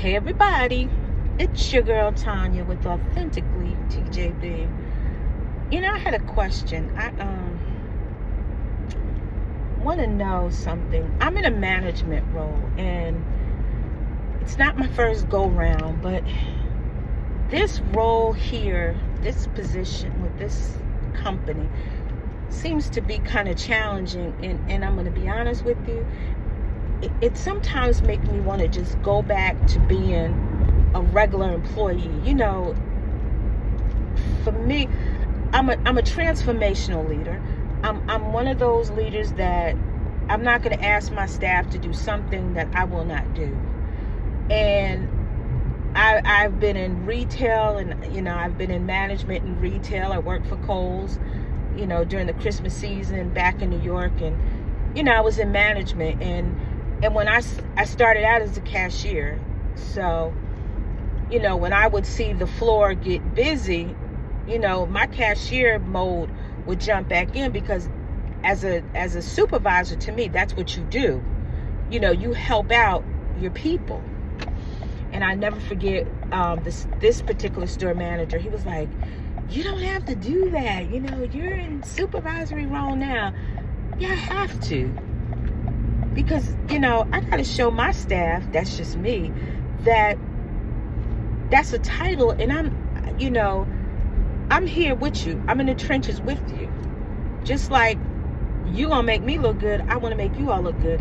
Hey everybody, it's your girl Tanya with Authentically TJB. I had a question. I want to know something. I'm in a management role, and it's not my first go round, but this role here, this position with this company, seems to be kind of challenging. And I'm going to be honest with you. It sometimes makes me want to just go back to being a regular employee. For me, I'm a transformational leader. I'm one of those leaders that I'm not going to ask my staff to do something that I will not do. And I've been in retail, and I've been in management in retail. I worked for Kohl's, during the Christmas season back in New York, and I was in management. And when I started out as a cashier, so, when I would see the floor get busy, my cashier mode would jump back in, because as a supervisor, to me, that's what you do. You help out your people. And I never forget this particular store manager. He was like, "You don't have to do that. You're in supervisory role now." Yeah, I have to. Because, I got to show my staff, that's just me, that that's a title. And I'm here with you. I'm in the trenches with you. Just like you gonna make me look good, I want to make you all look good.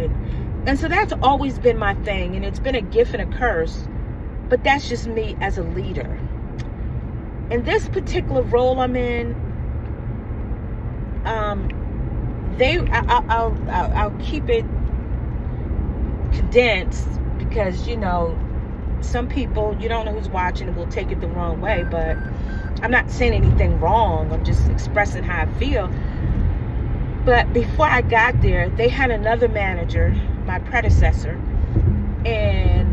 And so that's always been my thing. And it's been a gift and a curse. But that's just me as a leader. In this particular role I'm in, I'll keep it condensed, because some people, you don't know who's watching, and will take it the wrong way. But I'm not saying anything wrong. I'm just expressing how I feel. But before I got there, they had another manager, my predecessor, and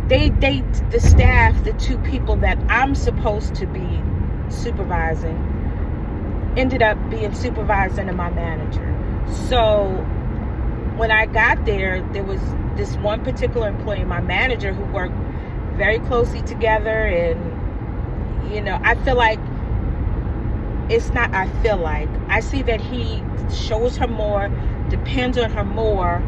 the staff, the two people that I'm supposed to be supervising, ended up being supervised under my manager. So when I got there was this one particular employee and my manager who worked very closely together. And I see that he shows her more, depends on her more,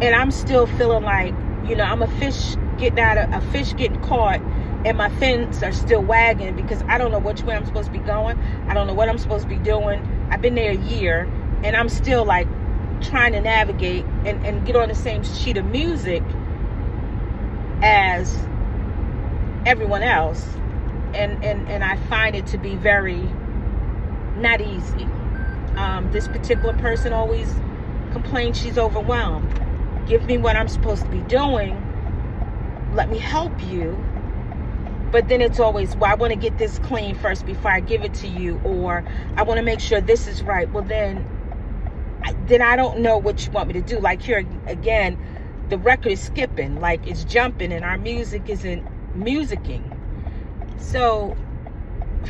and I'm still feeling like I'm a fish getting caught, and my fins are still wagging, because I don't know which way I'm supposed to be going. I don't know what I'm supposed to be doing. I've been there a year, and I'm still like trying to navigate and get on the same sheet of music as everyone else. And I find it to be very not easy. This particular person always complains she's overwhelmed. Give me what I'm supposed to be doing. Let me help you. But then it's always, well, I want to get this clean first before I give it to you, or I want to make sure this is right. Well, then I don't know what you want me to do. Like here again, the record is skipping, like it's jumping, and our music isn't musicking. So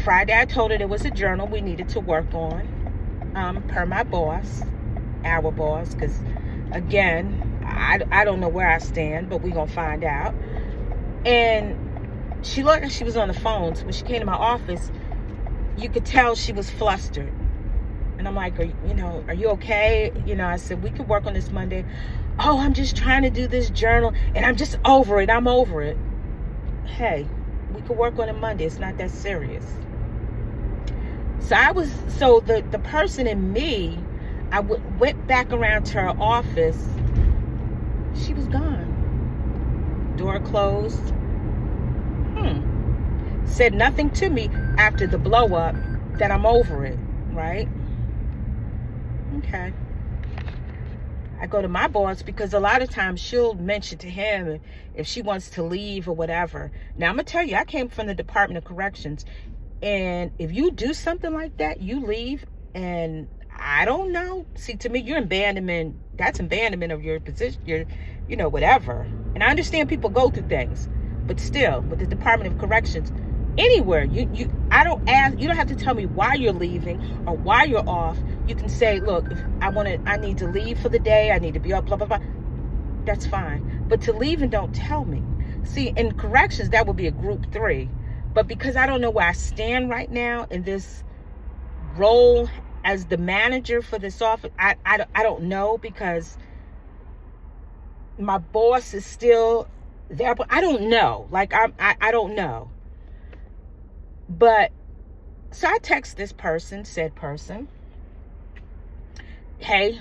Friday, I told her there was a journal we needed to work on, per my boss, our boss, because again, I don't know where I stand, but we're going to find out. And she looked like she was on the phone. So when she came to my office, you could tell she was flustered. And I'm like, are you okay? I said, we could work on this Monday. Oh, I'm just trying to do this journal, and I'm just over it. I'm over it. Hey, we could work on it Monday. It's not that serious. So the person in me, I went back around to her office. She was gone. Door closed. Said nothing to me after the blow up that I'm over it, right? Okay. I go to my boss, because a lot of times she'll mention to him if she wants to leave or whatever. Now, I'm going to tell you, I came from the Department of Corrections. And if you do something like that, you leave, and I don't know. See, to me, you're abandonment. That's abandonment of your position, your, whatever. And I understand people go through things, but still, with the Department of Corrections, anywhere, you don't have to tell me why you're leaving or why you're off. You can say, look, if I need to leave for the day, I need to be up, blah, blah, blah. that's fine. But to leave and don't tell me. See, in corrections, that would be a group 3. But because I don't know where I stand right now in this role as the manager for this office, I don't know, because my boss is still there, but I don't know. Like, I don't know. But so I text this person, said person, hey,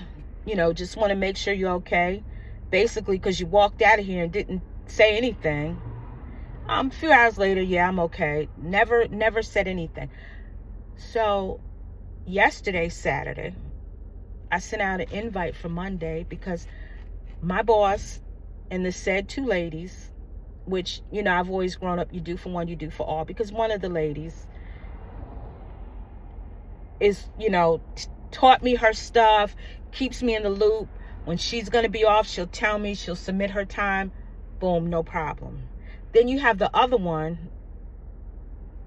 just want to make sure you're okay. Basically, because you walked out of here and didn't say anything. A few hours later, yeah, I'm okay. Never said anything. So yesterday, Saturday, I sent out an invite for Monday because my boss and the said 2 ladies, which, I've always grown up, you do for one, you do for all, because one of the ladies is, taught me her stuff, keeps me in the loop. When she's going to be off, she'll tell me, she'll submit her time. Boom, no problem. Then you have the other one.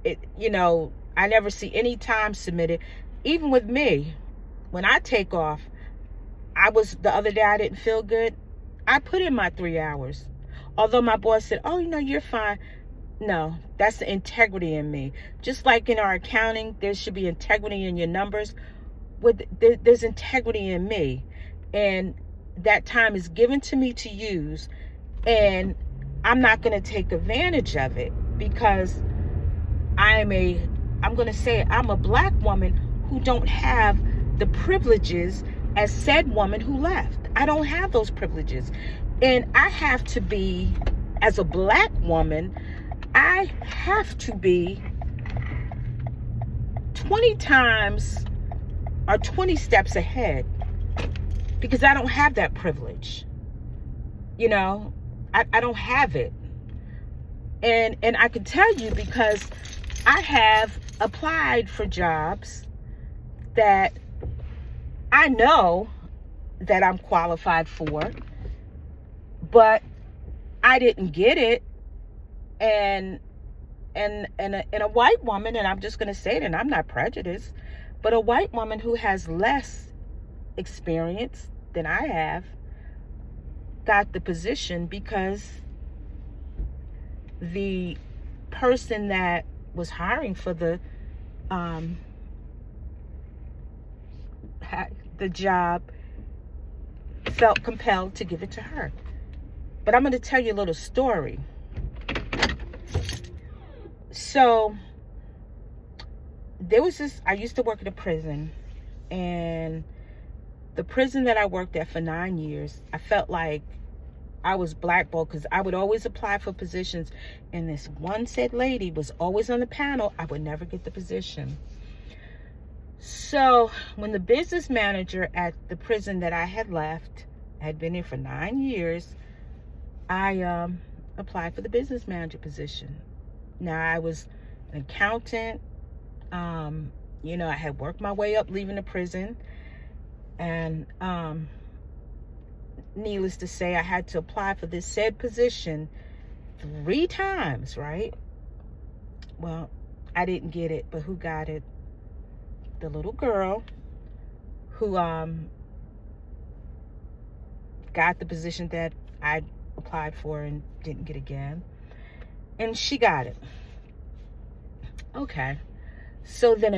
I never see any time submitted. Even with me, when I take off, the other day I didn't feel good. I put in my 3 hours. Although my boss said, oh, you're fine. No, that's the integrity in me. Just like in our accounting, there should be integrity in your numbers. There's integrity in me. And that time is given to me to use. And I'm not going to take advantage of it, because I'm going to say it, I'm a black woman who don't have the privileges as said woman who left. I don't have those privileges. And I have to be, as a black woman, I have to be 20 times or 20 steps ahead, because I don't have that privilege. I don't have it. And I can tell you, because I have applied for jobs that I know that I'm qualified for, but I didn't get it. And a white woman, and I'm just going to say it, and I'm not prejudiced, but a white woman who has less experience than I have got the position, because the person that was hiring for the job felt compelled to give it to her. But I'm going to tell you a little story. So there was I used to work at a prison, and the prison that I worked at for 9 years, I felt like I was blackballed, because I would always apply for positions, and this one said lady was always on the panel. I would never get the position. So when the business manager at the prison that I had left, I had been here for 9 years, I applied for the business manager position. Now, I was an accountant. I had worked my way up leaving the prison. And needless to say, I had to apply for this said position 3 times, right? Well, I didn't get it, but who got it? The little girl who got the position that I applied for and didn't get again. And she got it. Okay. So then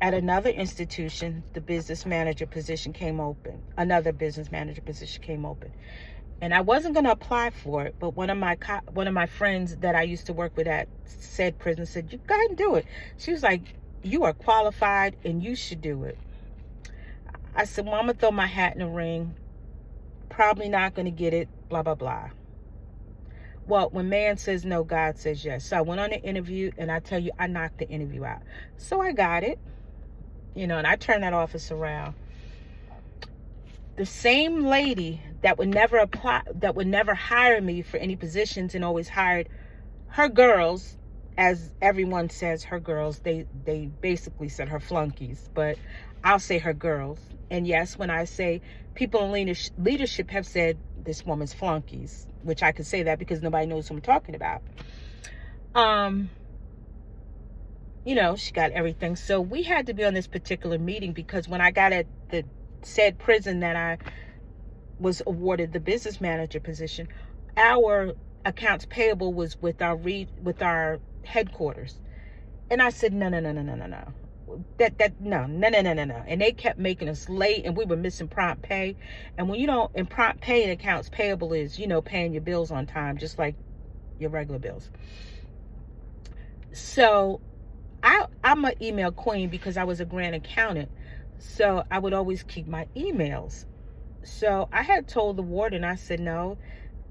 at another institution, the business manager position came open. Another business manager position came open. And I wasn't going to apply for it, but one of my friends that I used to work with at said prison said, "You go ahead and do it." She was like, "You are qualified and you should do it." I said, "Well, I'm going to throw my hat in the ring. Probably not going to get it, blah, blah, blah." Well, when man says no, God says yes. So I went on an interview, and I tell you, I knocked the interview out. So I got it, and I turned that office around. The same lady that would never hire me for any positions and always hired her girls, as everyone says, her girls, they basically said her flunkies, but I'll say her girls. And yes, when I say people in leadership have said this woman's flunkies, which I could say that because nobody knows who I'm talking about. She got everything. So we had to be on this particular meeting, because when I got at the said prison that I was awarded the business manager position, our accounts payable was with our headquarters. And I said, no. No. And they kept making us late, and we were missing prompt pay. And when you don't, and prompt pay and accounts payable is, paying your bills on time, just like your regular bills. So I'm an email queen because I was a grant accountant. So I would always keep my emails. So I had told the warden, I said, no,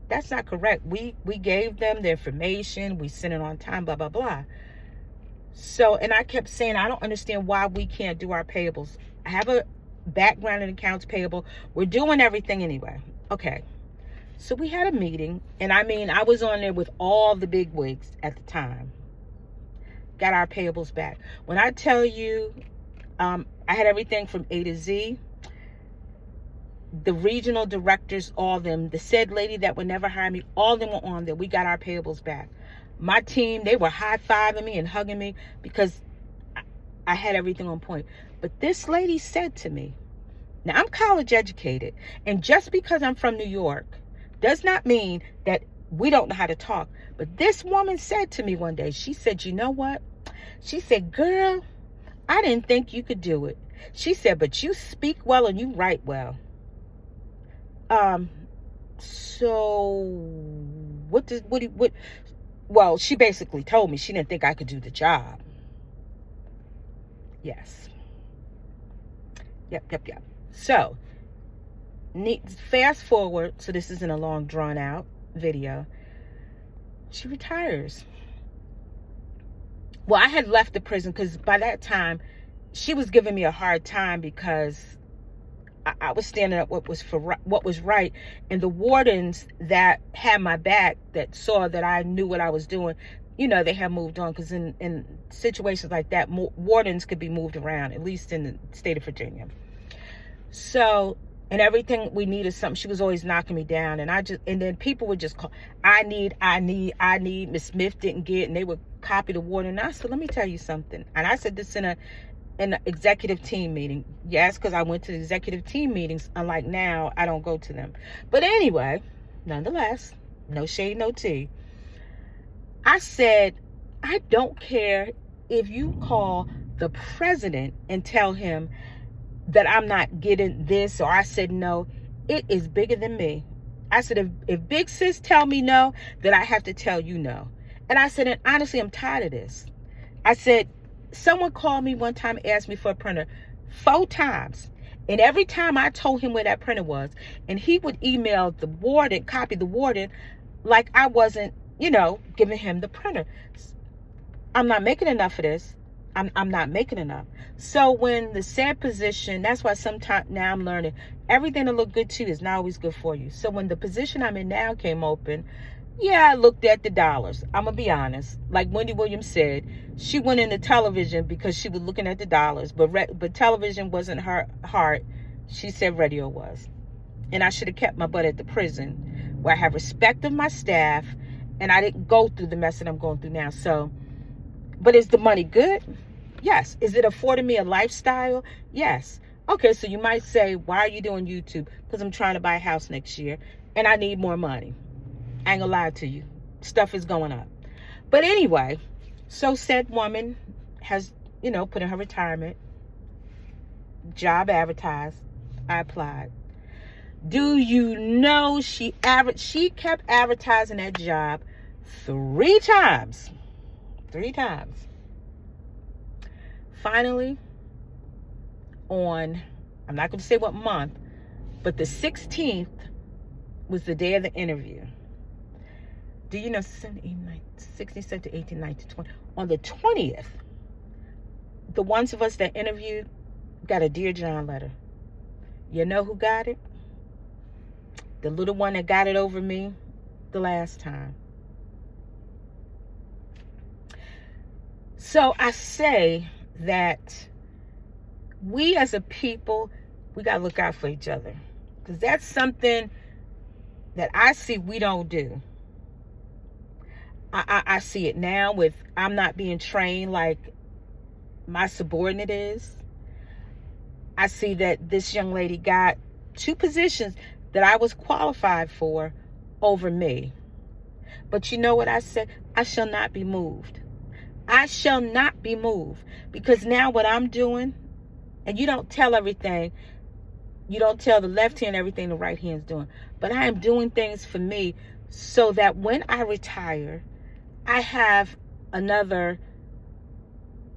that's not correct. We gave them the information. We sent it on time, blah, blah, blah. So, and I kept saying, I don't understand why we can't do our payables. I have a background in accounts payable. We're doing everything anyway. Okay. So we had a meeting, and I was on there with all the big wigs at the time. Got our payables back. When I tell you, I had everything from A to Z. The regional directors, all of them, the said lady that would never hire me, all of them were on there. We got our payables back. My team, they were high-fiving me and hugging me because I had everything on point. But this lady said to me, now I'm college educated, and just because I'm from New York does not mean that we don't know how to talk. But this woman said to me one day, she said, you know what? She said, girl, I didn't think you could do it. She said, but you speak well and you write well. So well, she basically told me she didn't think I could do the job. Yes. Yep. So, fast forward, so this isn't a long drawn out video. She retires. Well, I had left the prison because by that time she was giving me a hard time because I was standing up what was right, and the wardens that had my back, that saw that I knew what I was doing, they had moved on, because in situations like that, wardens could be moved around, at least in the state of Virginia. So, and everything we needed something, she was always knocking me down, and then people would just call, I need, Miss Smith didn't get, and they would copy the warden. And I said, let me tell you something, and I said this in an executive team meeting. Yes, because I went to the executive team meetings. Unlike now, I don't go to them. But anyway, nonetheless, no shade, no tea. I said, I don't care if you call the president and tell him that I'm not getting this, or I said no. It is bigger than me. I said, if Big Sis tell me no, then I have to tell you no. And I said, and honestly, I'm tired of this. I said, someone called me one time, asked me for a printer 4 times. And every time I told him where that printer was, and he would email the warden, copy the warden, like I wasn't, giving him the printer. I'm not making enough of this. I'm not making enough. So when the said position, that's why sometimes now I'm learning, everything that look good to you is not always good for you. So when the position I'm in now came open, yeah, I looked at the dollars. I'm going to be honest. Like Wendy Williams said, she went into television because she was looking at the dollars. But television wasn't her heart. She said radio was. And I should have kept my butt at the prison, where I have respect of my staff, and I didn't go through the mess that I'm going through now. So, but is the money good? Yes. Is it affording me a lifestyle? Yes. Okay, so you might say, why are you doing YouTube? Because I'm trying to buy a house next year, and I need more money. I ain't gonna lie to you. Stuff is going up. But anyway, so said woman has, put in her retirement. Job advertised. I applied. Do you know she kept advertising that job 3 times. 3 times. Finally, on, I'm not going to say what month, but the 16th was the day of the interview. Do you know 16, 17, 18, 19, 20? On the 20th, the ones of us that interviewed got a Dear John letter. You know who got it? The little one that got it over me the last time. So I say that we as a people, we got to look out for each other. Because that's something that I see we don't do. I see it now with, I'm not being trained like my subordinate is. I see that this young lady got 2 positions. that I was qualified for over me. But you know what I said? I shall not be moved. I shall not be moved. Because now what I'm doing, and you don't tell everything, you don't tell the left hand everything the right hand's doing. But I am doing things for me so that when I retire, I have another,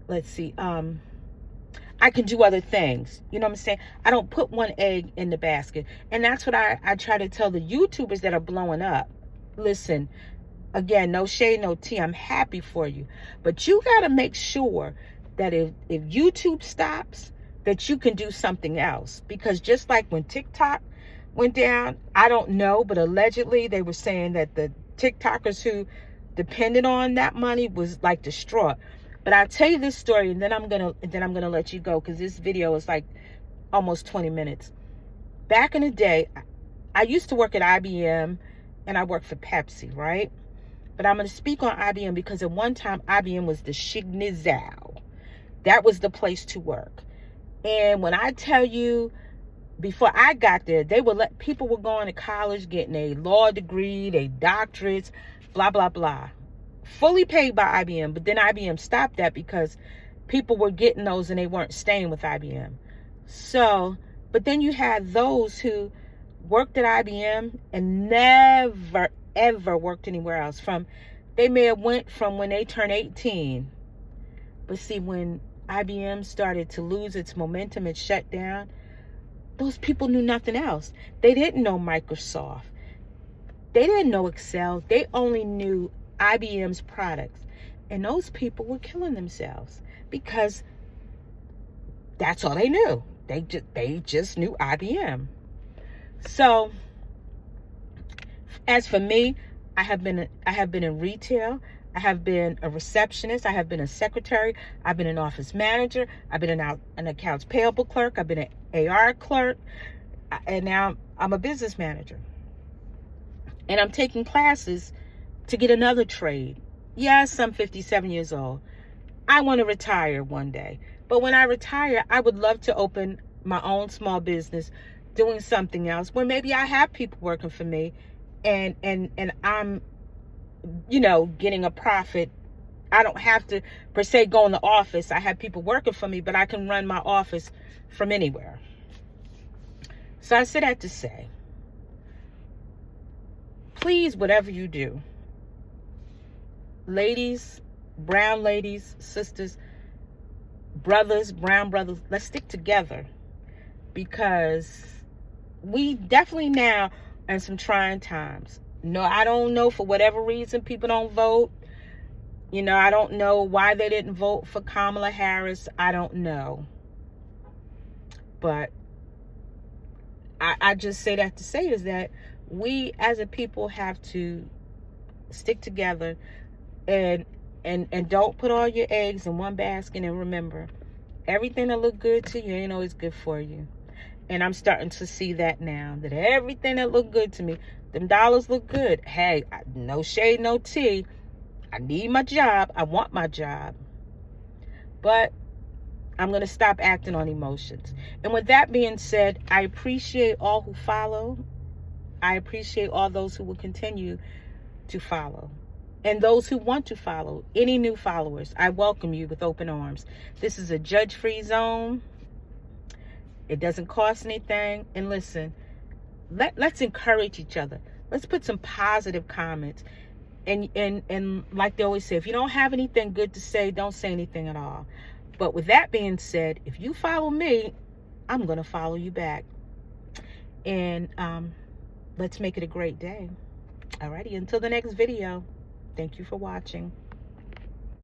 let's see, I can do other things. You know what I'm saying? I don't put one egg in the basket. And that's what I try to tell the YouTubers that are blowing up. Listen, again, no shade, no tea. I'm happy for you. But you got to make sure that if YouTube stops, that you can do something else. Because just like when TikTok went down, I don't know, but allegedly they were saying that the TikTokers who depended on that money was like distraught. But I'll tell you this story, and then I'm gonna let you go, because this video is like almost 20 minutes. Back in the day, I used to work at IBM, and I worked for Pepsi, right? But I'm gonna speak on IBM because at one time IBM was the Shignizal. That was the place to work. And when I tell you, before I got there, they would let people were going to college, getting a law degree, their doctorates, blah blah blah. Fully paid by IBM, but then IBM stopped that because people were getting those and they weren't staying with IBM. So, but then you had those who worked at IBM and never, ever worked anywhere else. They may have went from when they turned 18. But see, when IBM started to lose its momentum and shut down, those people knew nothing else. They didn't know Microsoft. They didn't know Excel. They only knew IBM's products. And those people were killing themselves because that's all they knew. They just knew IBM. So as for me, I have been in retail. I have been a receptionist. I have been a secretary. I've been an office manager. I've been an accounts payable clerk. I've been an AR clerk. And now I'm a business manager. And I'm taking classes to get another trade. Yes, I'm 57 years old. I want to retire one day. But when I retire, I would love to open my own small business, doing something else where maybe I have people working for me and I'm, getting a profit. I don't have to per se go in the office. I have people working for me, but I can run my office from anywhere. So I say that to say, please, whatever you do, ladies, brown ladies, sisters, brothers, brown brothers, let's stick together, because we definitely now are in some trying times. No, I don't know, for whatever reason people don't vote. I don't know why they didn't vote for Kamala Harris. I don't know. But I just say that to say is that we as a people have to stick together and don't put all your eggs in one basket. And remember, everything that look good to you ain't always good for you. And I'm starting to see that now, that everything that look good to me, them dollars look good. Hey, no shade, no tea. I need my job. I want my job. But I'm going to stop acting on emotions. And with that being said, I appreciate all who follow. I appreciate all those who will continue to follow. And those who want to follow, any new followers, I welcome you with open arms. This is a judge-free zone. It doesn't cost anything. And listen, let's encourage each other. Let's put some positive comments. And like they always say, if you don't have anything good to say, don't say anything at all. But with that being said, if you follow me, I'm going to follow you back. And let's make it a great day. Alrighty, until the next video. Thank you for watching.